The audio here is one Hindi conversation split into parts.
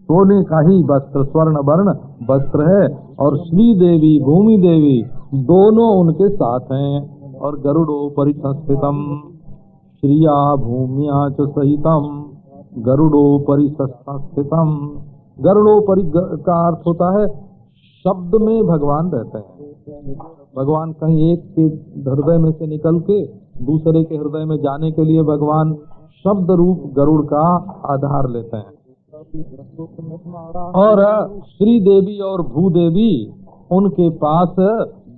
सोने का ही वस्त्र, स्वर्ण वर्ण वस्त्र है, और श्री देवी भूमि देवी दोनों उनके साथ हैं। और गरुड़ोपरि संस्थितम श्रिया भूमिया च सहितम गरुड़ोपरि संस्थितम। गरुड़ोपरि का अर्थ होता है शब्द में भगवान रहते हैं। भगवान कहीं एक के हृदय में से निकल के दूसरे के हृदय में जाने के लिए भगवान शब्द रूप गरुड़ का आधार लेते हैं। और श्री देवी और भूदेवी उनके पास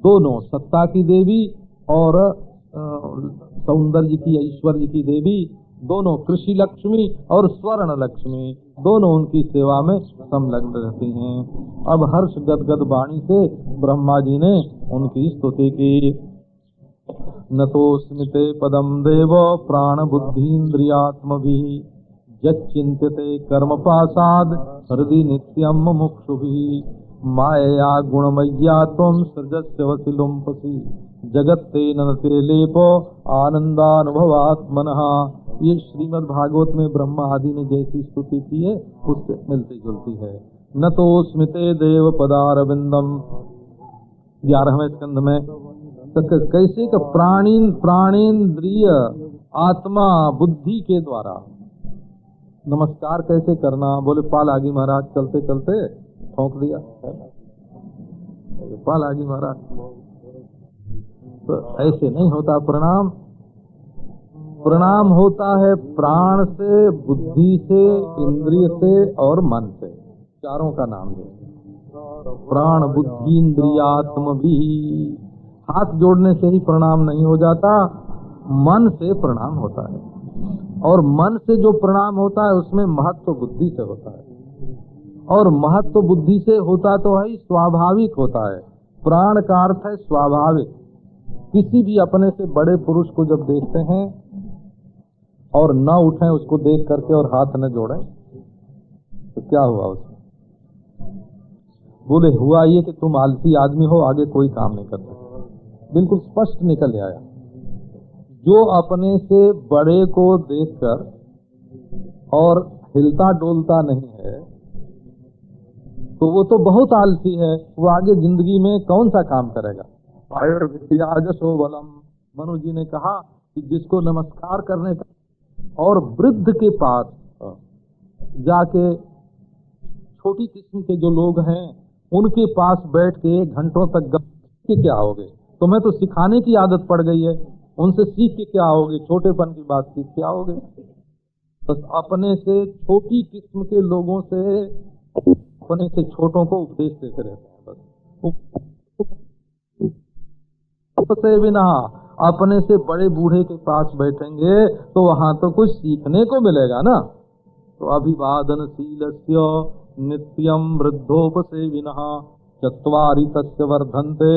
दोनों, सत्ता की देवी और सौंदर्य की, ऐश्वर्य की देवी दोनों, कृषि लक्ष्मी और स्वर्ण लक्ष्मी दोनों उनकी सेवा में संलग्न रहती हैं। अब हर्ष गदगद वाणी से ब्रह्मा जी ने उनकी स्तुति की। नतोस्मिते पदम देव प्राण बुद्धीन्द्रियात्मभिः यच्चिन्त्यते कर्म पासाद हृदि नित्यम मुमुक्षुभिः मायया गुणमय्या त्वं सृजस्य वसिलुम्पसि जगत्ते नते लेपो आनंदानुभवात्मनः। ये श्रीमद् भागवत में ब्रह्मा आदि ने जैसी स्तुति की है उससे मिलती जुलती है। नतोस्मिते देव पदारविंदम 11वें स्कंध में कैसे का प्राणेन्द्रिय आत्मा बुद्धि के द्वारा नमस्कार कैसे करना। बोले पालागी महाराज चलते चलते ठोक दिया, पालागी महाराज, तो ऐसे नहीं होता प्रणाम। प्रणाम होता है प्राण से, बुद्धि से, इंद्रिय से और मन से, चारों का नाम है प्राण बुद्धि इंद्रियात्म भी। हाथ जोड़ने से ही प्रणाम नहीं हो जाता, मन से प्रणाम होता है, और मन से जो प्रणाम होता है उसमें महत्व बुद्धि से होता है, और महत्व बुद्धि से होता तो है स्वाभाविक होता है। प्राण का अर्थ है स्वाभाविक। किसी भी अपने से बड़े पुरुष को जब देखते हैं और न उठें उसको देख करके और हाथ न जोड़ें तो क्या हुआ उसमें? बोले हुआ ये कि तुम आलसी आदमी हो, आगे कोई काम नहीं कर सकते। बिल्कुल स्पष्ट निकल आया। जो अपने से बड़े को देखकर और हिलता डोलता नहीं है तो वो तो बहुत आलसी है, वो आगे जिंदगी में कौन सा काम करेगा। आयुर्विद्याजसो बलम, मनु जी ने कहा कि जिसको नमस्कार करने का और वृद्ध के पास जाके, छोटी किस्म के जो लोग हैं उनके पास बैठ के घंटों तक गप के क्या होगे। तुम्हें तो सिखाने की आदत पड़ गई है, उनसे सीख के क्या होगे, छोटेपन की बात सीख क्या होगे। बस अपने से छोटी किस्म के लोगों से, अपने से छोटों को उपदेश देते रहते हैं। बस से बिना अपने से बड़े बूढ़े के पास बैठेंगे तो वहां तो कुछ सीखने को मिलेगा ना। तो अभिवादनशीलस्य नित्यम वृद्धोपसेविनः चत्वारि तस्य वर्धन्ते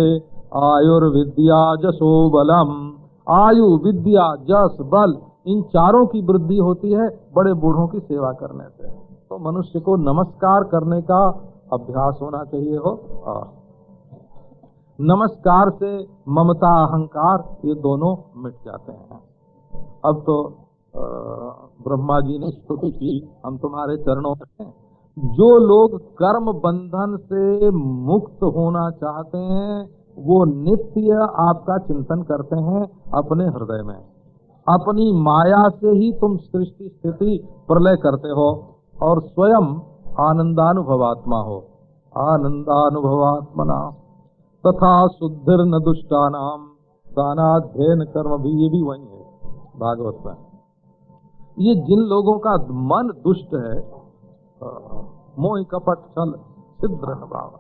आयुर्विद्या जसो बलम। आयु, विद्या, जस, बल, इन चारों की वृद्धि होती है बड़े बूढ़ों की सेवा करने से। तो मनुष्य को नमस्कार करने का अभ्यास होना चाहिए हो। नमस्कार से ममता अहंकार ये दोनों मिट जाते हैं। अब तो ब्रह्मा जी ने स्तुति की, हम तुम्हारे चरणों में हैं। जो लोग कर्म बंधन से मुक्त होना चाहते हैं वो नित्य आपका चिंतन करते हैं अपने हृदय में। अपनी माया से ही तुम सृष्टि स्थिति प्रलय करते हो और स्वयं आनंदानुभवात्मा हो। आनंदानुभवात्मना तथा शुद्धिर न दुष्टानाम दानाध्ययन कर्म भी, ये भी वही है भागवत में। ये जिन लोगों का मन दुष्ट है, मोह कपट छल छिद्र भाव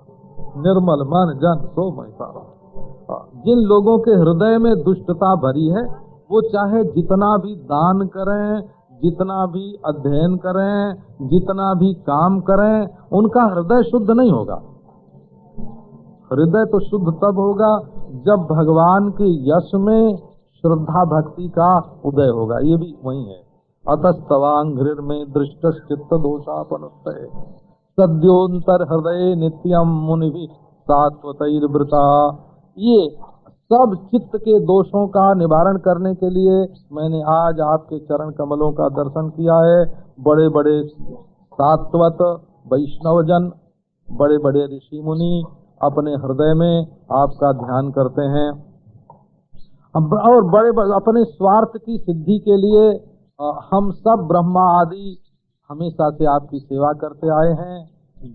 निर्मल मन जन सो मोहि पावा, जिन लोगों के हृदय में दुष्टता भरी है वो चाहे जितना भी दान करें, जितना भी अध्ययन करें, जितना भी काम करें, उनका हृदय शुद्ध नहीं होगा। हृदय तो शुद्ध तब होगा जब भगवान के यश में श्रद्धा भक्ति का उदय होगा। ये भी वही है। अतस्तवांघ्रिर में दृष्टश्चित्त दोषापनुत्तये सद्योंतर हृदय नित्यम मुनि सात्वतैर्वृता। ये सब चित्त के दोषों का निवारण करने के लिए मैंने आज आपके चरण कमलों का दर्शन किया है। बड़े बड़े सात्वत वैष्णवजन, बड़े बड़े ऋषि मुनि अपने हृदय में आपका ध्यान करते हैं और बड़े अपने स्वार्थ की सिद्धि के लिए हम सब ब्रह्मा आदि हमेशा से आपकी सेवा करते आए हैं।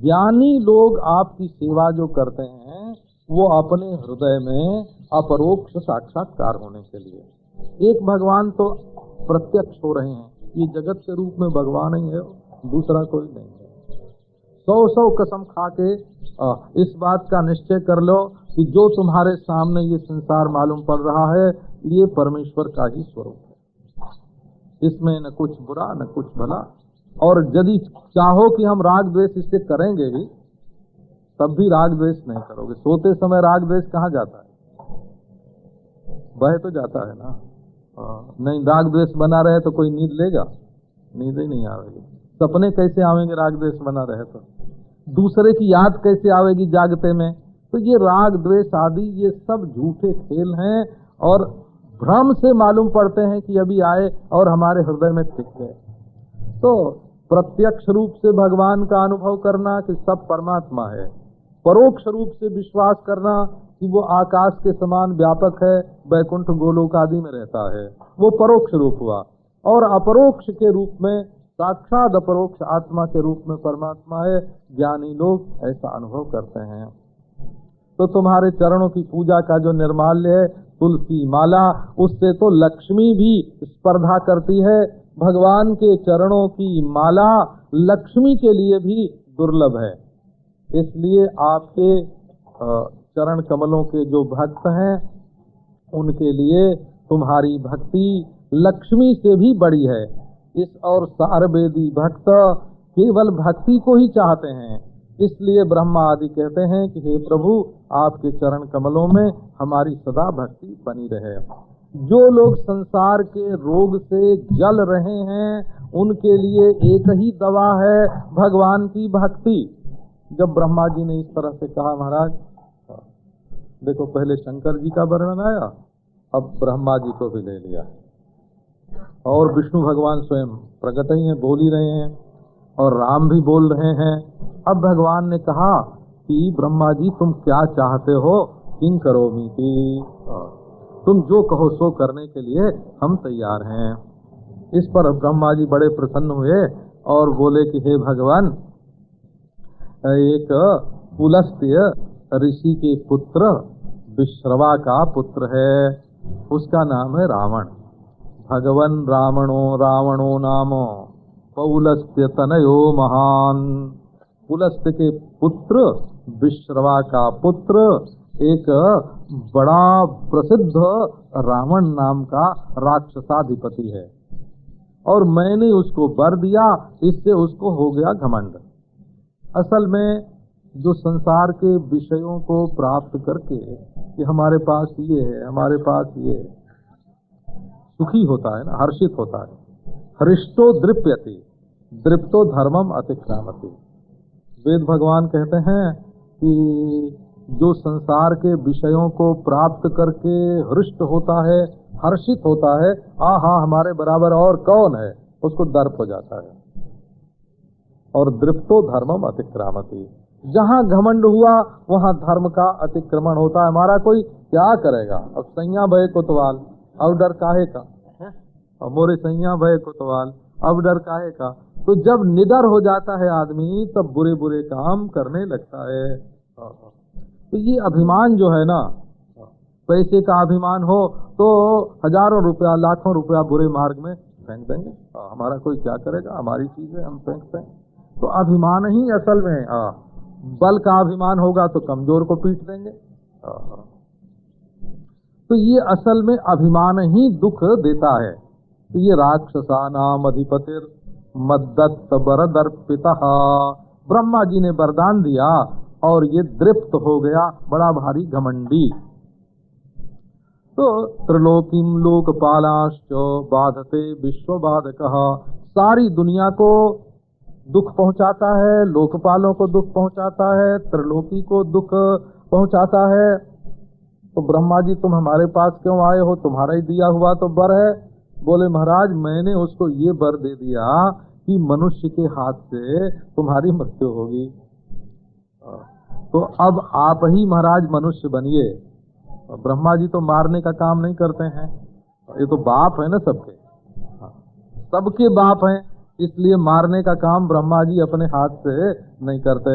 ज्ञानी लोग आपकी सेवा जो करते हैं वो अपने हृदय में अपरोक्ष साक्षात्कार होने के लिए। एक भगवान तो प्रत्यक्ष हो रहे हैं, ये जगत के रूप में भगवान ही है, दूसरा कोई नहीं है। 100 कसम खा के इस बात का निश्चय कर लो कि जो तुम्हारे सामने ये संसार मालूम पड़ रहा है ये परमेश्वर का ही स्वरूप है, इसमें न कुछ बुरा न कुछ भला। और यदि चाहो कि हम राग द्वेष इससे करेंगे भी तब भी राग द्वेष नहीं करोगे। सोते समय राग द्वेष कहाँ जाता है? बह तो जाता है ना। नहीं, राग द्वेष बना रहे तो कोई नींद लेगा? नींद ही नहीं आवेगी। सपने कैसे आवेंगे राग द्वेष बना रहे तो? दूसरे की याद कैसे आवेगी जागते में? तो ये राग द्वेष आदि ये सब झूठे खेल हैं और भ्रम से मालूम पड़ते हैं कि अभी आए और हमारे हृदय में टिक गए। तो प्रत्यक्ष रूप से भगवान का अनुभव करना कि सब परमात्मा है, परोक्ष रूप से विश्वास करना कि वो आकाश के समान व्यापक है, वैकुंठ गोलोक आदि में रहता है, वो परोक्ष रूप हुआ। और अपरोक्ष के रूप में साक्षात अपरोक्ष आत्मा के रूप में परमात्मा है। ज्ञानी लोग ऐसा अनुभव करते हैं। तो तुम्हारे चरणों की पूजा का जो निर्माल्य है तुलसी माला, उससे तो लक्ष्मी भी स्पर्धा करती है। भगवान के चरणों की माला लक्ष्मी के लिए भी दुर्लभ है। इसलिए आपके चरण कमलों के जो भक्त हैं उनके लिए तुम्हारी भक्ति लक्ष्मी से भी बड़ी है। इस और सारवेदी भक्त केवल भक्ति को ही चाहते हैं। इसलिए ब्रह्मा आदि कहते हैं कि हे प्रभु आपके चरण कमलों में हमारी सदा भक्ति बनी रहे। जो लोग संसार के रोग से जल रहे हैं उनके लिए एक ही दवा है, भगवान की भक्ति। जब ब्रह्मा जी ने इस तरह से कहा, महाराज देखो पहले शंकर जी का वर्णन आया, अब ब्रह्मा जी को भी ले लिया और विष्णु भगवान स्वयं प्रकट ही हैं, बोल ही रहे हैं और राम भी बोल रहे हैं। अब भगवान ने कहा कि ब्रह्मा जी तुम क्या चाहते हो, किं करोमीति, तुम जो कहो सो करने के लिए हम तैयार हैं। इस पर ब्रह्मा जी बड़े प्रसन्न हुए और बोले कि हे भगवान, एक पुलस्त्य ऋषि के पुत्र विश्रवा का पुत्र है, उसका नाम है रावण। भगवन रावणो नाम पौलस्त्य तनयो महान। पुलस्त्य के पुत्र विश्रवा का पुत्र एक बड़ा प्रसिद्ध रावण नाम का राक्षसाधिपति है और मैंने उसको वर दिया, इससे उसको हो गया घमंड। असल में जो संसार के विषयों को प्राप्त करके कि हमारे पास ये है, हमारे पास ये है, सुखी होता है ना, हर्षित होता है। हृष्टो दृप्यति दृप्तो धर्मम अतिक्रामति। वेद भगवान कहते हैं कि जो संसार के विषयों को प्राप्त करके हृष्ट होता है, हर्षित होता है, आहा हमारे बराबर और कौन है, उसको दर्प हो जाता है। और दृप्तो धर्मम अतिक्रामति, जहाँ घमंड हुआ वहाँ धर्म का अतिक्रमण होता है। हमारा कोई क्या करेगा, अब सैया भय कोतवाल, अब डर काहे का, और मोरे सैया भय कोतवाल, अब डर काहे का। तो जब निडर हो जाता है आदमी तब बुरे बुरे काम करने लगता है। तो ये अभिमान जो है ना, पैसे का अभिमान हो तो हजारों रुपया लाखों रुपया बुरे मार्ग में फेंक देंगे, हमारा कोई क्या करेगा, हमारी चीज है हम फेंकते हैं। तो अभिमान ही असल में, बल का अभिमान होगा तो कमजोर को पीट देंगे। तो ये असल में अभिमान ही दुख देता है। तो ये राक्षसा नाम अधिपतिर मद्दत्त वरदर्पिता, ब्रह्मा जी ने वरदान दिया और ये दृप्त हो गया, बड़ा भारी घमंडी। तो त्रिलोकीम लोकपालाश्च बाधते विश्व बाधकः, सारी दुनिया को दुख पहुंचाता है, लोकपालों को दुख पहुंचाता है, त्रिलोकी को दुख पहुंचाता है। तो ब्रह्मा जी तुम हमारे पास क्यों आए हो, तुम्हारा ही दिया हुआ तो वर है। बोले महाराज मैंने उसको ये वर दे दिया कि मनुष्य के हाथ से तुम्हारी मृत्यु होगी। तो अब आप ही महाराज मनुष्य बनिए। ब्रह्मा जी तो मारने का काम नहीं करते हैं, ये तो बाप है ना सबके, सबके बाप हैं, इसलिए मारने का काम ब्रह्मा जी अपने हाथ से नहीं करते।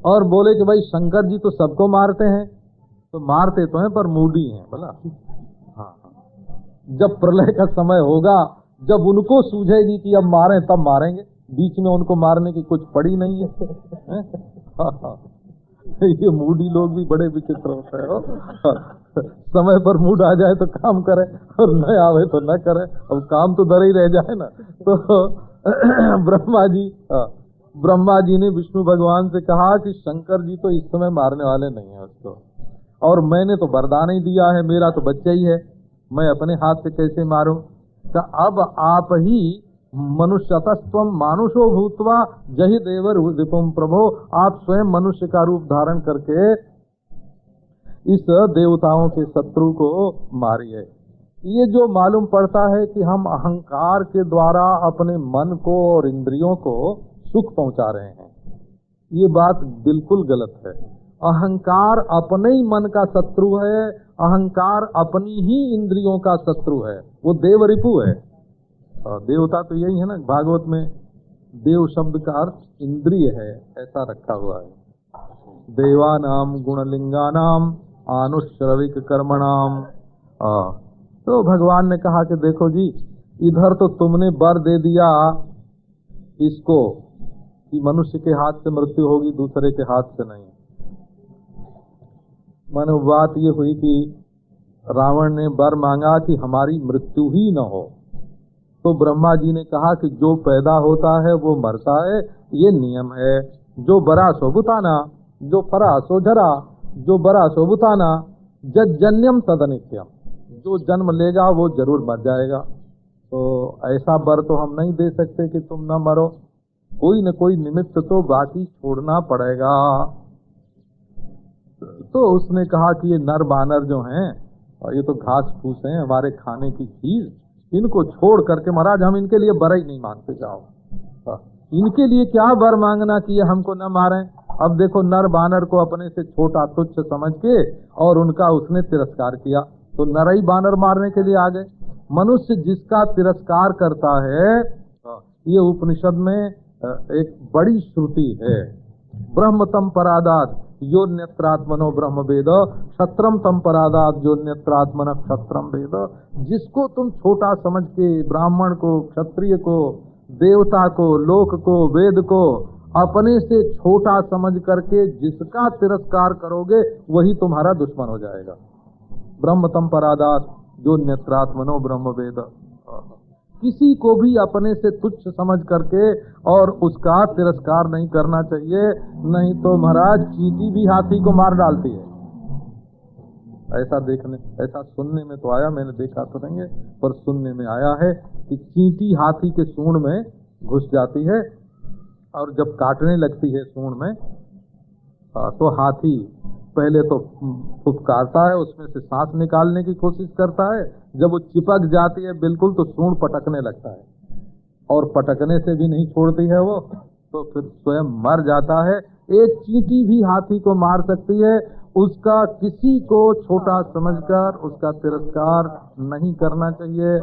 और बोले कि भाई शंकर जी तो सबको मारते हैं, तो मारते तो हैं पर मूडी हैं बोला। हाँ, जब प्रलय का समय होगा, जब उनको सूझेगी कि अब मारें तब मारेंगे, बीच में उनको मारने की कुछ पड़ी नहीं है। ये मूडी लोग भी बड़े विचित्र होते हैं। समय पर मूड आ जाए तो काम करे और न आवे तो न करे, अब काम तो डर ही रह जाए ना। तो ब्रह्मा जी ने विष्णु भगवान से कहा कि शंकर जी तो इस समय मारने वाले नहीं है उसको, और मैंने तो वरदान ही दिया है, मेरा तो बच्चा ही है, मैं अपने हाथ से कैसे मारूं। का अब आप ही मनुष्यतस्त्वम मानुषो भूत्वा जहि देवर रिपुम प्रभो, आप स्वयं मनुष्य का रूप धारण करके इस देवताओं के शत्रु को मारिए। ये जो मालूम पड़ता है कि हम अहंकार के द्वारा अपने मन को और इंद्रियों को सुख पहुंचा रहे हैं, ये बात बिल्कुल गलत है। अहंकार अपने ही मन का शत्रु है, अहंकार अपनी ही इंद्रियों का शत्रु है, वो देव रिपु है। देवता तो यही है ना, भागवत में देव शब्द का अर्थ इंद्रिय है, ऐसा रखा हुआ है। देवानाम गुणलिंगानाम आनुश्रविक कर्मणाम। तो भगवान ने कहा कि देखो जी, इधर तो तुमने वर दे दिया इसको कि मनुष्य के हाथ से मृत्यु होगी, दूसरे के हाथ से नहीं। मानो बात ये हुई कि रावण ने वर मांगा कि हमारी मृत्यु ही न हो, तो ब्रह्मा जी ने कहा कि जो पैदा होता है वो मरता है, ये नियम है। जो बरा सो बुताना, जो फरा सो झरा, जो बरा सो बुताना, जन्यम तदनित्यम, जो जन्म लेगा वो जरूर मर जाएगा। तो ऐसा वर तो हम नहीं दे सकते कि तुम न मरो, कोई न कोई निमित्त तो बाकी छोड़ना पड़ेगा। तो उसने कहा कि ये नर बानर जो हैं, और ये तो घास फूस हैं, हमारे खाने की चीज, इनको छोड़ करके महाराज हम इनके लिए वर ही नहीं मांगते, जाओ। इनके लिए क्या वर मांगना कि ये हमको न मारें। अब देखो नर बानर को अपने से छोटा तुच्छ समझ के और उनका उसने तिरस्कार किया, तो नर ही बानर मारने के लिए आ गए। मनुष्य जिसका तिरस्कार करता है, ये उपनिषद में एक बड़ी श्रुति है, ब्रह्म तम परादात यो नेत्रात्मनो ब्रह्म वेद, क्षत्रम तम परादात जो नेत्रात्मन क्षत्रम वेद। जिसको तुम छोटा समझ के, ब्राह्मण को, क्षत्रिय को, देवता को, लोक को, वेद को अपने से छोटा समझ करके जिसका तिरस्कार करोगे वही तुम्हारा दुश्मन हो जाएगा। ब्रह्म तम परादात जो नेत्रात्मनो ब्रह्म वेद। किसी को भी अपने से तुच्छ समझ करके और उसका तिरस्कार नहीं करना चाहिए, नहीं तो महाराज चींटी भी हाथी को मार डालती है। ऐसा सुनने में तो आया, मैंने देखा तो नहीं है, पर सुनने में आया है कि चींटी हाथी के सूंड में घुस जाती है और जब काटने लगती है सूंड में, तो हाथी पहले तो फुफकारता है, उसमें से सांस निकालने की कोशिश करता है, जब वो चिपक जाती है बिल्कुल तो सूंड पटकने लगता है, और पटकने से भी नहीं छोड़ती है वो, तो फिर स्वयं मर जाता है। एक चींटी भी हाथी को मार सकती है, उसका किसी को छोटा समझकर उसका तिरस्कार नहीं करना चाहिए।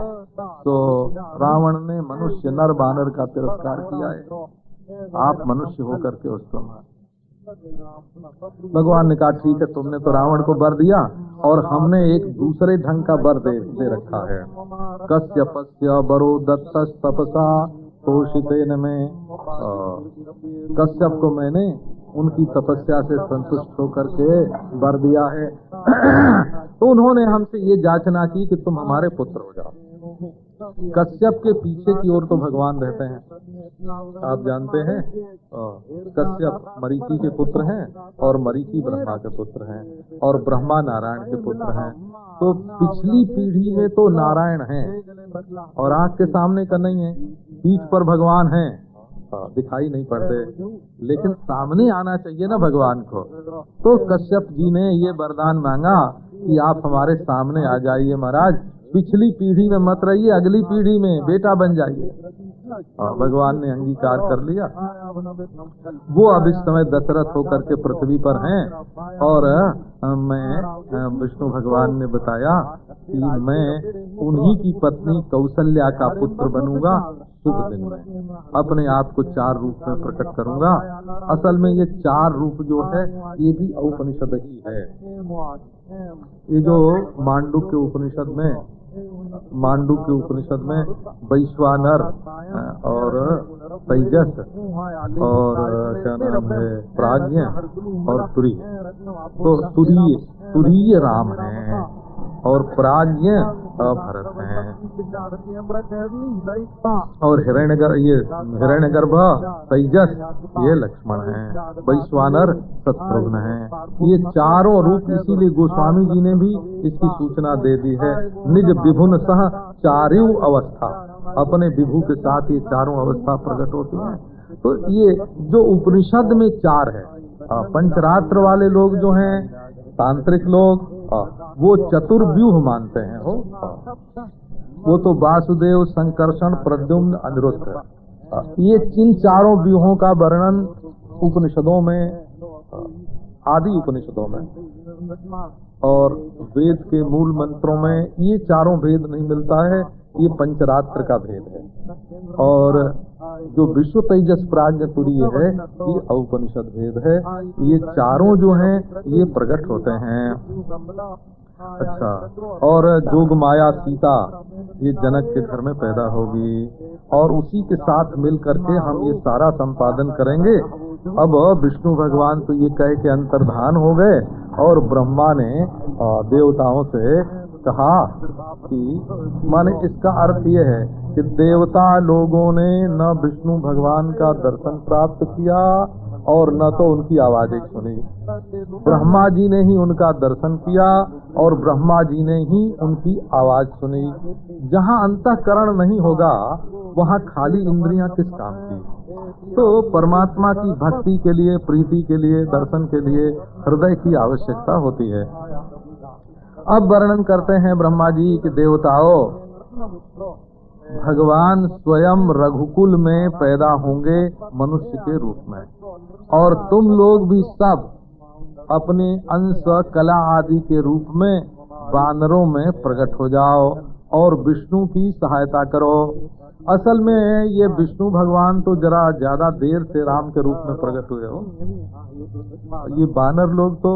तो रावण ने मनुष्य नर बानर का तिरस्कार किया है, आप मनुष्य होकर के उसको मार। भगवान ने कहा ठीक है, तुमने तो रावण को वर दिया और हमने एक दूसरे ढंग का वर दे रखा है। कश्यपस्य वरो दत्तस् तपसा तोषितेन में। कश्यप को मैंने उनकी तपस्या से संतुष्ट होकर के वर दिया है। तो उन्होंने हमसे ये याचना की कि तुम हमारे पुत्र हो जाओ। कश्यप के पीछे की ओर तो भगवान रहते हैं, आप जानते हैं। कश्यप मरीचि के पुत्र हैं और मरीचि ब्रह्मा के पुत्र हैं और ब्रह्मा नारायण के पुत्र हैं। तो पिछली पीढ़ी में तो नारायण हैं और आंख के सामने का नहीं है, पीठ पर भगवान हैं, दिखाई नहीं पड़ते, लेकिन सामने आना चाहिए ना भगवान को। तो कश्यप जी ने ये वरदान मांगा कि आप हमारे सामने आ जाइए महाराज, पिछली पीढ़ी में मत रहिए, अगली पीढ़ी में बेटा बन जाइए। भगवान ने अंगीकार कर लिया। वो अब इस समय दशरथ होकर के पृथ्वी पर हैं और मैं विष्णु भगवान ने बताया कि मैं उन्हीं की पत्नी कौशल्या का पुत्र बनूंगा शुभ दिन में, अपने आप को 4 रूप में प्रकट करूंगा। असल में ये 4 रूप जो है ये भी उपनिषद ही है। ये जो मांडुक्य उपनिषद में वैश्वानर और तेजस और क्या नाम है प्राज्ञ और तुरीय, तो तुरीय राम है और प्राज्ञ भरत हैं और हिरण्यगर्भ तेजस ये लक्ष्मण हैं, वैश्वानर शत्रुघ्न हैं। ये चारों रूप इसीलिए गोस्वामी जी ने भी इसकी सूचना दे दी है। निज विभुन सह चार्यु अवस्था, अपने विभु के साथ ये चारों अवस्था प्रकट होती हैं। तो ये जो उपनिषद में 4 है, पंचरात्र वाले लोग जो हैं तांत्रिक लोग वो चतुर्व्यूह मानते हैं। वो तो वासुदेव, संकर्षण, प्रद्युम्न, अनिरुद्ध, ये इन चारों व्यूहों का वर्णन उपनिषदों में, आदि उपनिषदों में और वेद के मूल मंत्रों में ये चारों भेद नहीं मिलता है। ये पंचरात्र का भेद है और जो विश्व तेजस प्राज्ञ तुरीय है ये औपनिषद भेद है। ये चारों जो हैं ये प्रकट होते हैं। अच्छा, और जोग माया सीता ये जनक के घर में पैदा होगी और उसी के साथ मिल करके हम ये सारा संपादन करेंगे। अब विष्णु भगवान तो ये कह के अंतर्धान हो गए और ब्रह्मा ने देवताओं से कहा कि माने इसका अर्थ ये है कि देवता लोगों ने न विष्णु भगवान का दर्शन प्राप्त किया और न तो उनकी आवाजें सुनी। ब्रह्मा जी ने ही उनका दर्शन किया और ब्रह्मा जी ने ही उनकी आवाज सुनी। जहाँ अंतःकरण नहीं होगा वहाँ खाली इंद्रियां किस काम की। तो परमात्मा की भक्ति के लिए, प्रीति के लिए, दर्शन के लिए हृदय की आवश्यकता होती है। अब वर्णन करते हैं ब्रह्मा जी कि देवताओं, भगवान स्वयं रघुकुल में पैदा होंगे मनुष्य के रूप में और तुम लोग भी सब अपने अंश, कला आदि के रूप में वानरों में प्रकट हो जाओ और विष्णु की सहायता करो। असल में ये विष्णु भगवान तो जरा ज्यादा देर से राम के रूप में प्रकट हुए हो। ये वानर लोग तो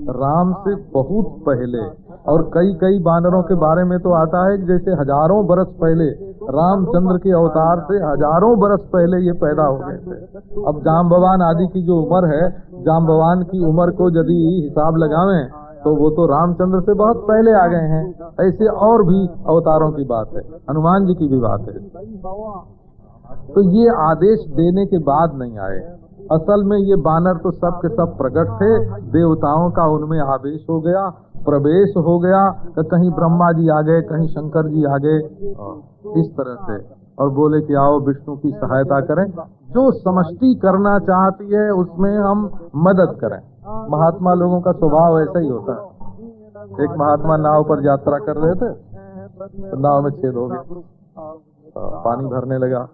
राम से बहुत पहले, और कई वानरों के बारे में तो आता है जैसे हजारों बरस पहले, रामचंद्र के अवतार से हजारों बरस पहले ये पैदा हो गए थे। अब जाम्बवान आदि की जो उम्र है, जाम्बवान की उम्र को यदि हिसाब लगावें तो वो तो रामचंद्र से बहुत पहले आ गए हैं। ऐसे और भी अवतारों की बात है, हनुमान जी की भी बात है। तो ये आदेश देने के बाद नहीं आए। असल में ये बानर तो सब के सब प्रकट थे, देवताओं का उनमें आवेश हो गया, प्रवेश हो गया। कहीं ब्रह्मा जी आ गए, कहीं शंकर जी आ गए, इस तरह से, और बोले कि आओ विष्णु की सहायता करें। जो समष्टि करना चाहती है उसमें हम मदद करें। महात्मा लोगों का स्वभाव ऐसा ही होता है। एक महात्मा नाव पर यात्रा कर रहे थे तो नाव में छेद हो गया, पानी भरने लगा।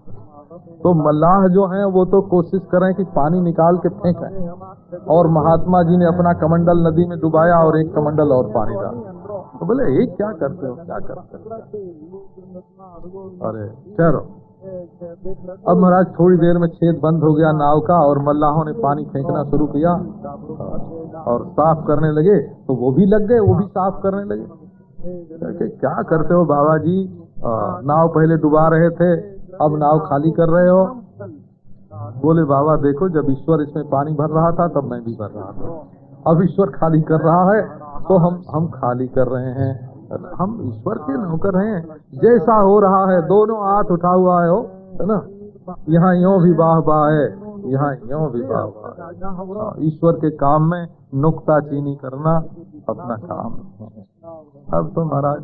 तो मल्लाह जो हैं वो तो कोशिश करें कि पानी निकाल के फेंकें, और महात्मा जी ने अपना कमंडल नदी में डुबाया और एक कमंडल और पानी डाला। तो बोले ये क्या करते हो, क्या करते हो? अरे चलो, अब महाराज थोड़ी देर में छेद बंद हो गया नाव का और मल्लाहों ने पानी फेंकना शुरू किया और साफ करने लगे। तो वो भी लग गए, वो भी साफ करने लगे। क्या करते हो बाबा जी, नाव पहले डुबा रहे थे, अब नाव खाली कर रहे हो। बोले बाबा देखो, जब ईश्वर इसमें पानी भर रहा था तब मैं भी भर रहा था। अब ईश्वर खाली कर रहा है तो हम खाली कर रहे हैं। हम ईश्वर के नौकर हैं। जैसा हो रहा है, दोनों हाथ उठा हुआ है ना, यहाँ यों भी वाह वाह है, यहाँ यों भी वाह वाह है। ईश्वर के काम में नुक्ताचीनी करना अपना काम है। अब तो महाराज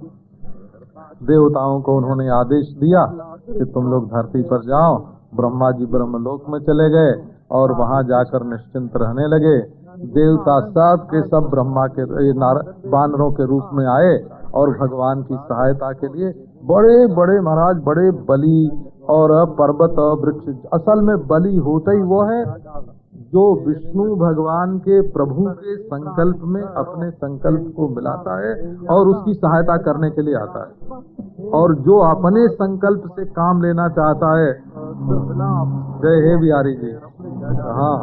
देवताओं को उन्होंने आदेश दिया कि तुम लोग धरती पर जाओ। ब्रह्मा जी ब्रह्मलोक में चले गए और वहां जाकर निश्चिंत रहने लगे। देवता सब के सब ब्रह्मा के वानरों के रूप में आए और भगवान की सहायता के लिए बड़े बड़े महाराज, बड़े बली और पर्वत वृक्ष। असल में बलि होता ही वो है जो विष्णु भगवान के प्रभु के संकल्प में अपने संकल्प को मिलाता है और उसकी सहायता करने के लिए आता है, और जो अपने संकल्प से काम लेना चाहता है। जय हे बिहारी जी। हाँ,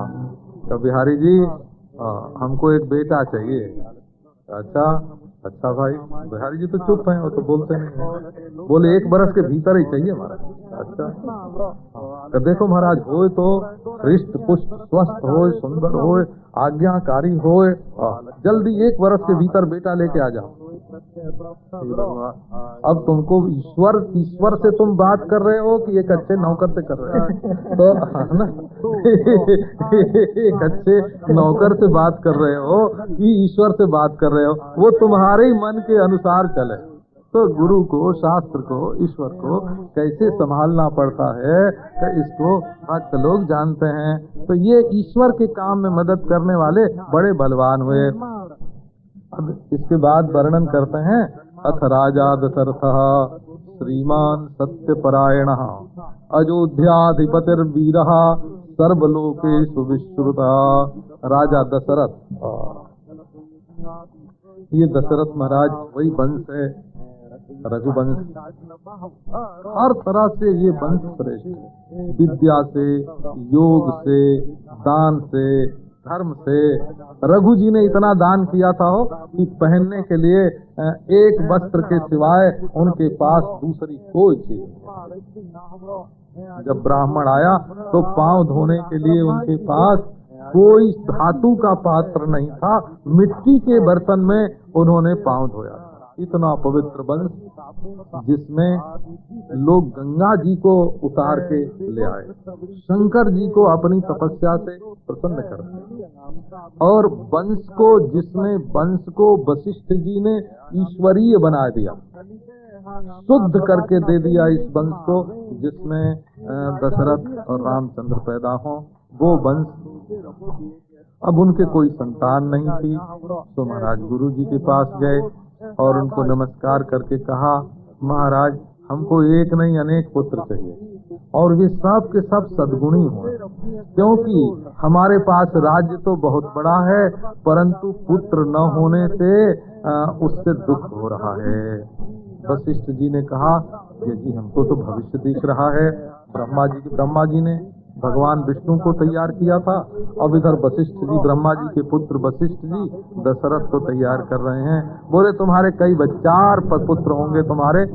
तो बिहारी जी हमको एक बेटा चाहिए। अच्छा भाई, बिहारी जी तो चुप हैं, वो तो बोलते नहीं हैं। बोले 1 बरस के भीतर ही चाहिए महाराज। अच्छा, तो देखो महाराज, होए तो हृष्ट पुष्ट स्वस्थ होए, सुंदर होए, आज्ञाकारी होए, जल्दी 1 बरस के भीतर बेटा लेके आ जाओ। अब तुमको ईश्वर से तुम बात कर रहे हो कि एक अच्छे नौकर से कर रहे हो? तो ना, एक अच्छे नौकर से बात कर रहे हो कि ईश्वर से बात कर रहे हो? वो तुम्हारे ही मन के अनुसार चले। तो गुरु को, शास्त्र को, ईश्वर को कैसे संभालना पड़ता है कि इसको भक्त लोग जानते हैं। तो ये ईश्वर के काम में मदद करने वाले बड़े बलवान हुए। अब इसके बाद वर्णन करते हैं, अथ राजा दशरथः श्रीमान सत्यपरायणः अयोध्याधिपतिर्वीरः सर्वलोकेषु विश्रुतः। राजा दशरथ, ये दशरथ महाराज वही वंश है, रघुवंश। हर तरह से ये वंश श्रेष्ठ है, विद्या से, योग से, दान से, धर्म से। रघु जी ने इतना दान किया था हो कि पहनने के लिए एक वस्त्र के सिवाय उनके पास दूसरी कोई चीज नहीं। जब ब्राह्मण आया तो पांव धोने के लिए उनके पास कोई धातु का पात्र नहीं था, मिट्टी के बर्तन में उन्होंने पांव धोया। इतना पवित्र वंश जिसमें लोग गंगा जी को उतार के ले आए, शंकर जी को अपनी तपस्या से प्रसन्न करते, और वंश को, जिसमें वंश को वशिष्ठ जी ने ईश्वरीय बना दिया, शुद्ध करके दे दिया इस वंश को, जिसमें दशरथ और रामचंद्र पैदा हो। वो वंश, अब उनके कोई संतान नहीं थी, तो महाराज गुरु जी के पास गए और उनको नमस्कार करके कहा, महाराज हमको एक नहीं अनेक पुत्र चाहिए, और वे सब के सब सद्गुणी हों, क्योंकि हमारे पास राज्य तो बहुत बड़ा है, परंतु पुत्र न होने से उससे दुख हो रहा है। वशिष्ठ जी ने कहा, ये जी हमको तो भविष्य दिख रहा है। ब्रह्मा जी ने भगवान विष्णु को तैयार किया था, अब इधर वशिष्ठ जी, ब्रह्मा जी के पुत्र वशिष्ठ जी दशरथ को तैयार कर रहे हैं। बोले तुम्हारे कई 4 पुत्र होंगे तुम्हारे,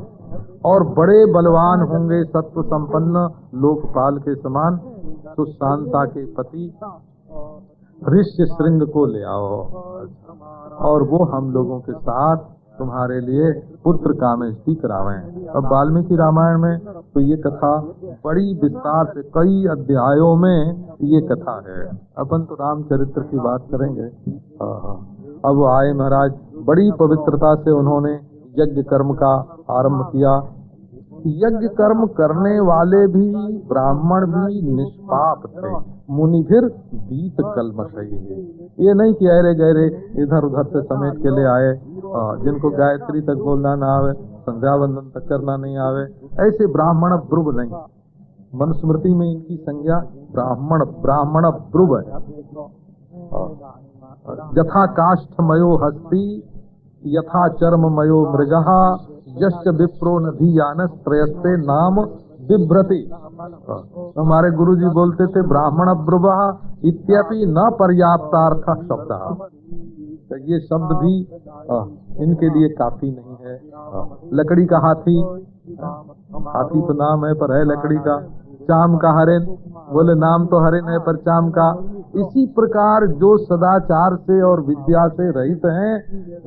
और बड़े बलवान होंगे, सत्व संपन्न, लोकपाल के समान। तो शांता के पति ऋष्य श्रृंग को ले आओ, और वो हम लोगों के साथ तुम्हारे लिए पुत्र कामेष्टि करावें। अब वाल्मीकि रामायण में तो ये कथा बड़ी विस्तार से, कई अध्यायों में ये कथा है। अपन तो रामचरित्र की बात करेंगे। अब वो आए महाराज, बड़ी पवित्रता से उन्होंने यज्ञ कर्म का आरंभ किया। यज्ञ कर्म करने वाले भी ब्राह्मण भी निष्पाप थे, मुनि फिर बीत कलमशई है। ये नहीं कि अरे गहरे इधर उधर से समेट के ले आए, जिनको गायत्री तक बोलना ना आवे, संध्या वंदन तक करना नहीं आवे, ऐसे ब्राह्मण ब्रुव नहीं। मनुस्मृति में इनकी संज्ञा ब्राह्मण ब्रुव है। यथा काष्ठमयो हस्ती यथा चर्ममयो मृगः यश्च विप्रो नधीयानस त्रयस्ते नाम बिभ्रति। हमारे गुरुजी बोलते थे ब्राह्मण ब्रुवः इत्यपि न पर्याप्तार्थ शब्दः। ये शब्द भी इनके लिए काफी नहीं है। लकड़ी का हाथी, हाथी तो नाम है पर है लकड़ी का। चाम का हरिन, बोले नाम तो हरिन है पर चाम का। इसी प्रकार जो सदाचार से और विद्या से रहित हैं,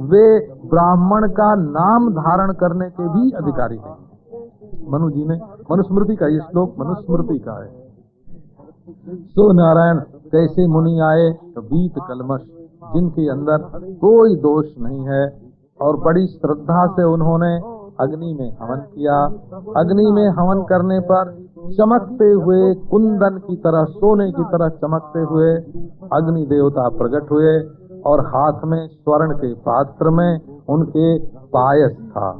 वे ब्राह्मण का नाम धारण करने के भी अधिकारी नहीं। मनु जी ने, मनुस्मृति का ये श्लोक मनुस्मृति का है। सो नारायण कैसे मुनि आए तो बीत कलमश, जिनके अंदर कोई दोष नहीं है, और बड़ी श्रद्धा से उन्होंने अग्नि में हवन किया। अग्नि में हवन करने पर चमकते हुए कुंदन की तरह, सोने की तरह चमकते हुए अग्नि देवता प्रकट हुए, और हाथ में स्वर्ण के पात्र में उनके पायस था।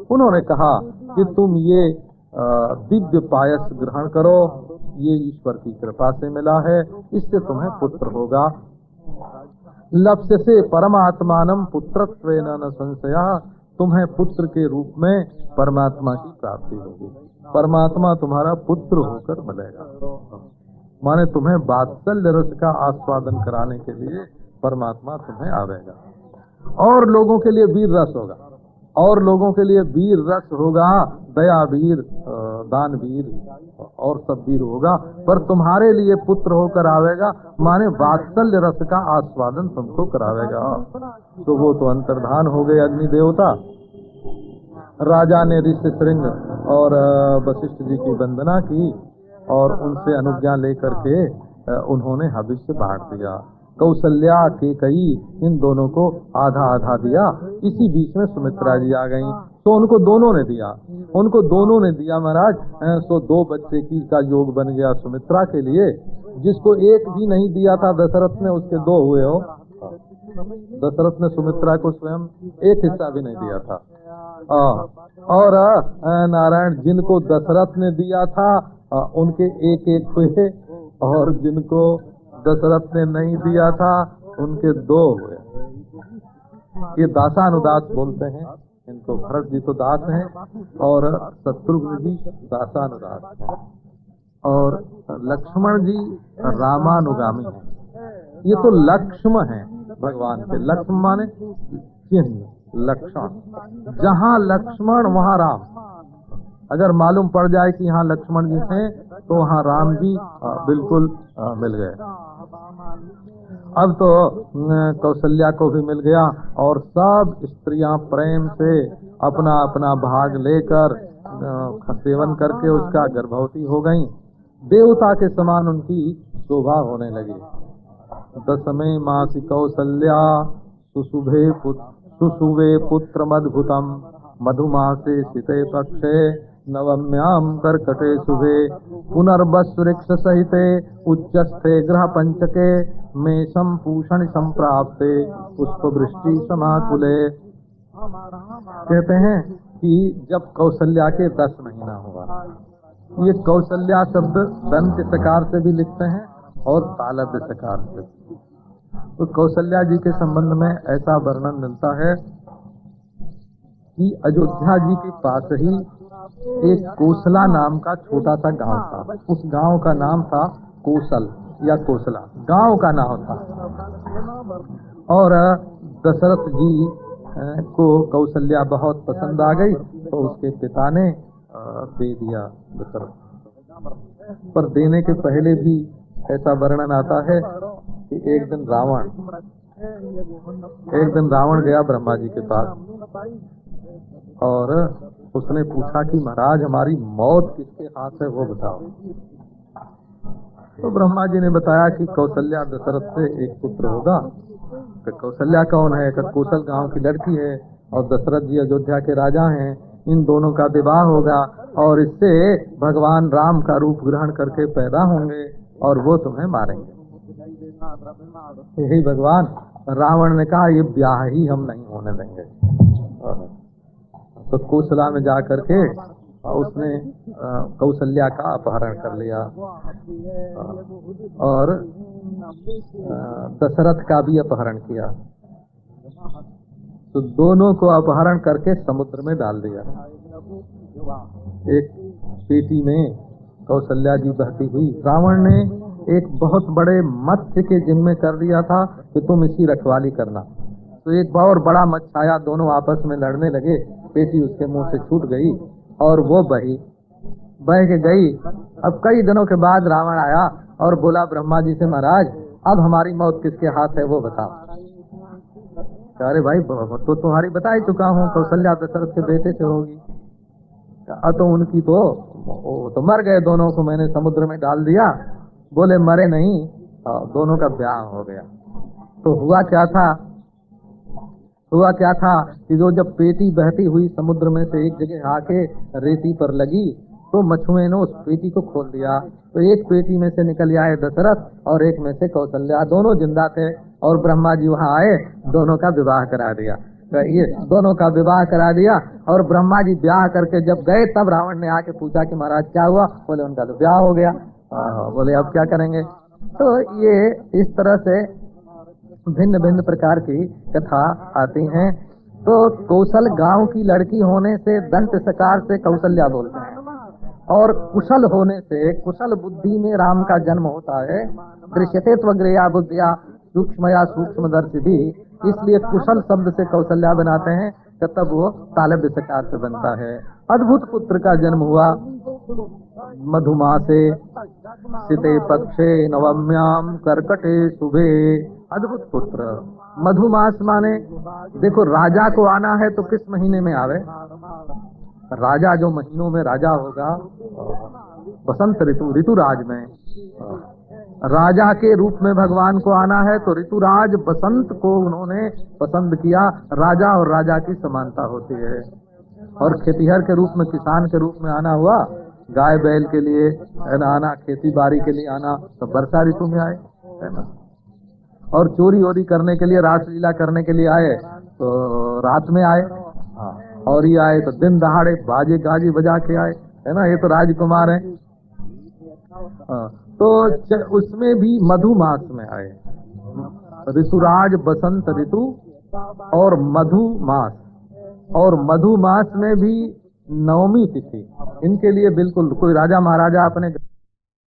उन्होंने कहा कि तुम ये दिव्य पायस ग्रहण करो, ये ईश्वर की कृपा से मिला है, इससे तुम्हें पुत्र होगा। लप्स्यसे परमात्मानं पुत्रत्वेन न संशयः, तुम्हें पुत्र के रूप में परमात्मा की प्राप्ति होगी। परमात्मा तुम्हारा पुत्र होकर मिलेगा, माने तुम्हें वात्सल्य रस का आस्वादन कराने के लिए परमात्मा तुम्हें आवेगा। और लोगों के लिए वीर रस होगा, और लोगों के लिए वीर रस होगा, दया वीर, दान वीर और सब वीर होगा, पर तुम्हारे लिए पुत्र होकर आवेगा, माने वात्सल्य रस का आस्वादन तुमको करावेगा। तो वो तो अंतर्धान हो गए अग्नि देवता। राजा ने ऋषि श्रृंग और वशिष्ठ जी की वंदना की और उनसे अनुज्ञा लेकर के उन्होंने हविष्य बांट दिया। कौशल्या केकई इन दोनों को आधा आधा दिया। इसी बीच में सुमित्रा जी आ गईं, तो उनको दोनों ने दिया महाराज। सो 2 बच्चे की का योग बन गया सुमित्रा के लिए। जिसको एक भी नहीं दिया था दशरथ ने, उसके 2 हुए हो। दशरथ ने सुमित्रा को स्वयं एक हिस्सा भी नहीं दिया था। और नारायण जिनको दशरथ ने दिया था उनके एक एक हुए, और जिनको दशरथ ने नहीं दिया था उनके 2 हुए। ये दासानुदास बोलते हैं इनको। भरत जी तो दास हैं और शत्रुघ्न जी दासानुदास हैं, और लक्ष्मण जी रामानुगामी हैं। ये तो लक्ष्म हैं भगवान के। लक्ष्म माने चिन्ह, लक्षण। जहाँ लक्ष्मण वहाँ राम। अगर मालूम पड़ जाए कि यहाँ लक्ष्मण जी हैं तो वहाँ राम जी बिल्कुल मिल गए। अब तो कौशल्या को भी मिल गया, और सब स्त्रियां प्रेम से अपना अपना भाग लेकर सेवन करके उसका गर्भवती हो गईं। देवता के समान उनकी शोभा होने लगी। 10वें मासी कौशल्या सुशुभे पुत्र मद्भुतम मधुमासे शीते पक्षे नवम्याम कर्कटे शुभे पुनर्वसुरिक्ष सहिते उच्चस्थे ग्रह पंचके मेषम पूषण संप्राप्ते पुष्प वृष्टि समाकुले। कहते हैं कि जब कौशल्या के 10 महीना हुआ। ये कौशल्या शब्द दंत सकार से भी लिखते हैं और तालव्य सकार से। तो कौशल्या जी के संबंध में ऐसा वर्णन मिलता है कि अयोध्या जी के पास ही एक कोसला नाम का छोटा सा गांव था। उस गांव का नाम था कोसल या कोसला, गांव का नाम था। और दशरथ जी को कौशल्या बहुत पसंद आ गई, तो उसके पिता ने दे दिया दशरथ। पर देने के पहले भी ऐसा वर्णन आता है कि एक दिन रावण गया ब्रह्मा जी के पास, और उसने पूछा कि महाराज हमारी मौत किसके हाथ है वो बताओ। तो ब्रह्मा जी ने बताया कि कौशल्या दशरथ से एक पुत्र होगा। कि कौशल्या कौन है? कि कौशल गांव की लड़की है, और दशरथ जी अयोध्या के राजा हैं। इन दोनों का विवाह होगा और इससे भगवान राम का रूप ग्रहण करके पैदा होंगे और वो तुम्हें मारेंगे। यही भगवान। रावण ने कहा ये ब्याह ही हम नहीं होने देंगे। तो कौशला में जा करके उसने कौशल्या का अपहरण कर लिया, और दशरथ का भी अपहरण किया। तो दोनों को अपहरण करके समुद्र में डाल दिया। एक पेटी में कौशल्या जी बहती हुई। रावण ने एक बहुत बड़े मत्स्य के जिम्मे कर दिया था कि तुम इसकी रखवाली करना। तो एक बहुत बड़ा मत्स्य आया, दोनों आपस में लड़ने लगे। पेटी उसके मुंह से छूट गई और वो बह के गई। अब कई दिनों के बाद रावण आया और बोला ब्रह्मा जी से, महाराज अब हमारी मौत किसके हाथ है वो बताओ। अरे भाई तो तुम्हारी बता ही चुका हूँ, कौशल्या दशरथ के बेटे से होगी। तो उनकी तो मर गए, दोनों को मैंने समुद्र में डाल दिया। बोले मरे नहीं, दोनों का ब्याह हो गया। तो हुआ क्या था कि जब पेटी बहती हुई समुद्र में से एक जगह आके रेती पर लगी, तो मछुए ने उस पेटी को खोल दिया। तो एक पेटी में से निकल आए दशरथ और एक में से कौशल्या, दोनों जिंदा थे। और ब्रह्मा जी वहाँ आए, दोनों का विवाह करा दिया। ये दोनों का विवाह करा दिया। और ब्रह्मा जी ब्याह करके जब गए तब रावण ने आके पूछा कि महाराज क्या हुआ? बोले उनका तो ब्याह हो गया। बोले अब क्या करेंगे? तो ये इस तरह से भिन्न भिन्न प्रकार की कथा आती हैं। तो कौशल गांव की लड़की होने से दंत सकार से कौशल्या बोलते हैं, और कुशल होने से कुशल बुद्धि में राम का जन्म होता है। दृश्यते त्वग्रया बुद्धिया सूक्ष्मया सूक्ष्मदर्शी भी, इसलिए कुशल शब्द से कौशल्या बनाते हैं, तब वो तालव्य सकार से बनता है। अद्भुत पुत्र का जन्म हुआ मधुमासे सिते पक्षे नवम्याम कर्कटे शुभे। अद्भुत पुत्र। मधुमास माने देखो, राजा को आना है तो किस महीने में आवे? राजा जो महीनों में राजा होगा, बसंत ऋतु, ऋतुराज में। राजा के रूप में भगवान को आना है तो ऋतुराज बसंत को उन्होंने पसंद किया। राजा और राजा की समानता होती है। और खेतीहर के रूप में, किसान के रूप में आना हुआ, गाय बैल के लिए है ना आना, खेती बाड़ी के लिए आना, तो वर्षा ऋतु में आए, है ना। और चोरी वोरी करने के लिए, रासलीला करने के लिए आए तो रात में आए। और ये आए तो दिन दहाड़े बाजे गाजे बजा के आए, है ना। ये तो राजकुमार हैं। तो उसमें भी मधुमास में आए। ऋतुराज बसंत ऋतु और मधुमास, और मधुमास में भी नवमी तिथि इनके लिए बिल्कुल। कोई राजा महाराजा अपने